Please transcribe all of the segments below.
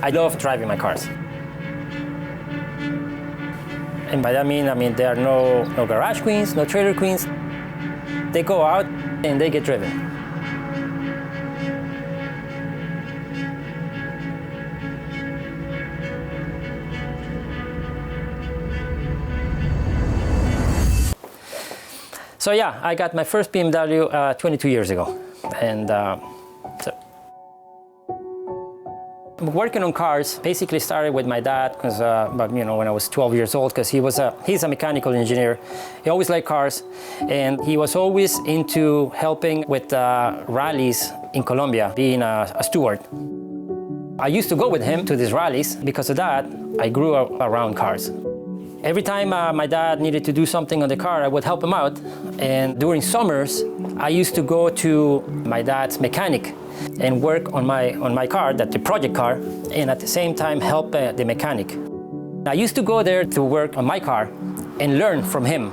I love driving my cars. And by that I mean there are no garage queens, no trailer queens. They go out and they get driven. So yeah, I got my first BMW 22 years ago. And working on cars basically started with my dad, because when I was 12 years old, because he's a mechanical engineer. He always liked cars, and he was always into helping with rallies in Colombia, being a steward. I used to go with him to these rallies. Because of that, I grew up around cars. Every time my dad needed to do something on the car, I would help him out. And during summers, I used to go to my dad's mechanic and work on my car, the project car, and at the same time help the mechanic. I used to go there to work on my car and learn from him.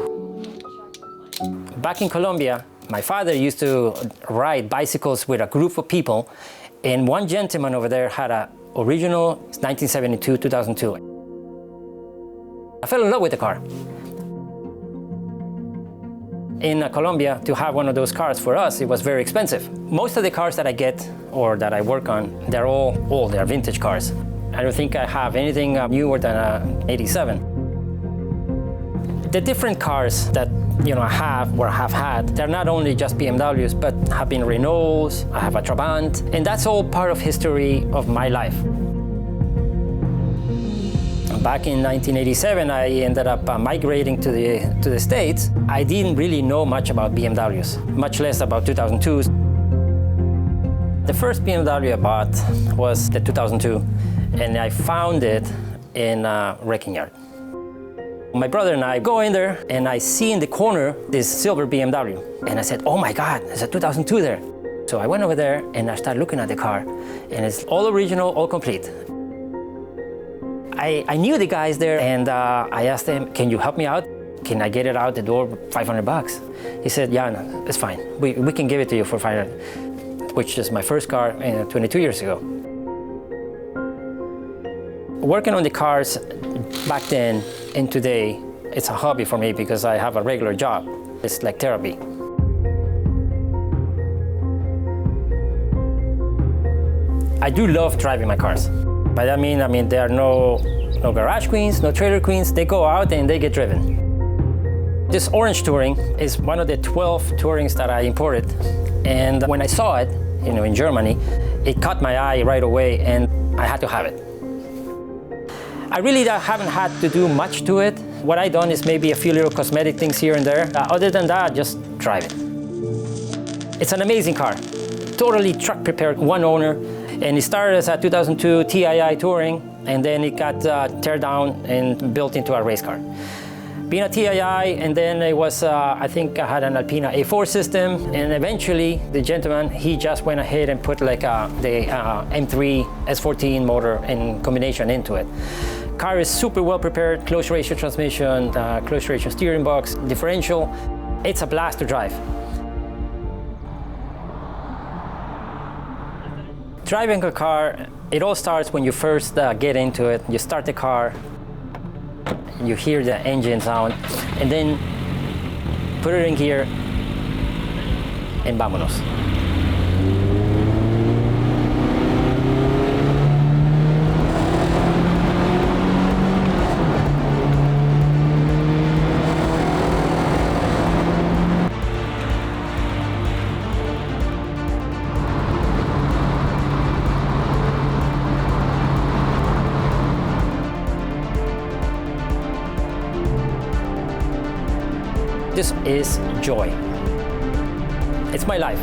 Back in Colombia, my father used to ride bicycles with a group of people, and one gentleman over there had an original 1972, 2002. I fell in love with the car. In Colombia, to have one of those cars for us, it was very expensive. Most of the cars that I get or that I work on, they're all old, they're vintage cars. I don't think I have anything newer than an 87. The different cars that I have or have had, they're not only just BMWs, but have been Renaults, I have a Trabant, and that's all part of history of my life. Back in 1987, I ended up migrating to the States. I didn't really know much about BMWs, much less about 2002s. The first BMW I bought was the 2002, and I found it in a wrecking yard. My brother and I go in there, and I see in the corner this silver BMW. And I said, oh my God, there's a 2002 there. So I went over there, and I started looking at the car, and it's all original, all complete. I knew the guys there, and I asked them, can you help me out? Can I get it out the door for $500? He said, yeah, no, it's fine. We can give it to you for $500, which is my first car 22 years ago. Working on the cars back then and today, it's a hobby for me because I have a regular job. It's like therapy. I do love driving my cars. By that I mean there are no garage queens, no trailer queens. They go out and they get driven. This orange Touring is one of the 12 Tourings that I imported. And when I saw it, in Germany, it caught my eye right away, and I had to have it. I really haven't had to do much to it. What I've done is maybe a few little cosmetic things here and there. Other than that, just drive it. It's an amazing car. Totally truck prepared, one owner. And it started as a 2002 TII Touring, and then it got teared down and built into a race car. Being a TII, and then it was, I think I had an Alpina A4 system, and eventually the gentleman, he just went ahead and put like the M3 S14 motor and combination into it. Car is super well prepared, close ratio transmission, close ratio steering box, differential. It's a blast to drive. Driving a car, it all starts when you first get into it. You start the car, you hear the engine sound, and then put it in gear, and vamonos. This is joy. It's my life.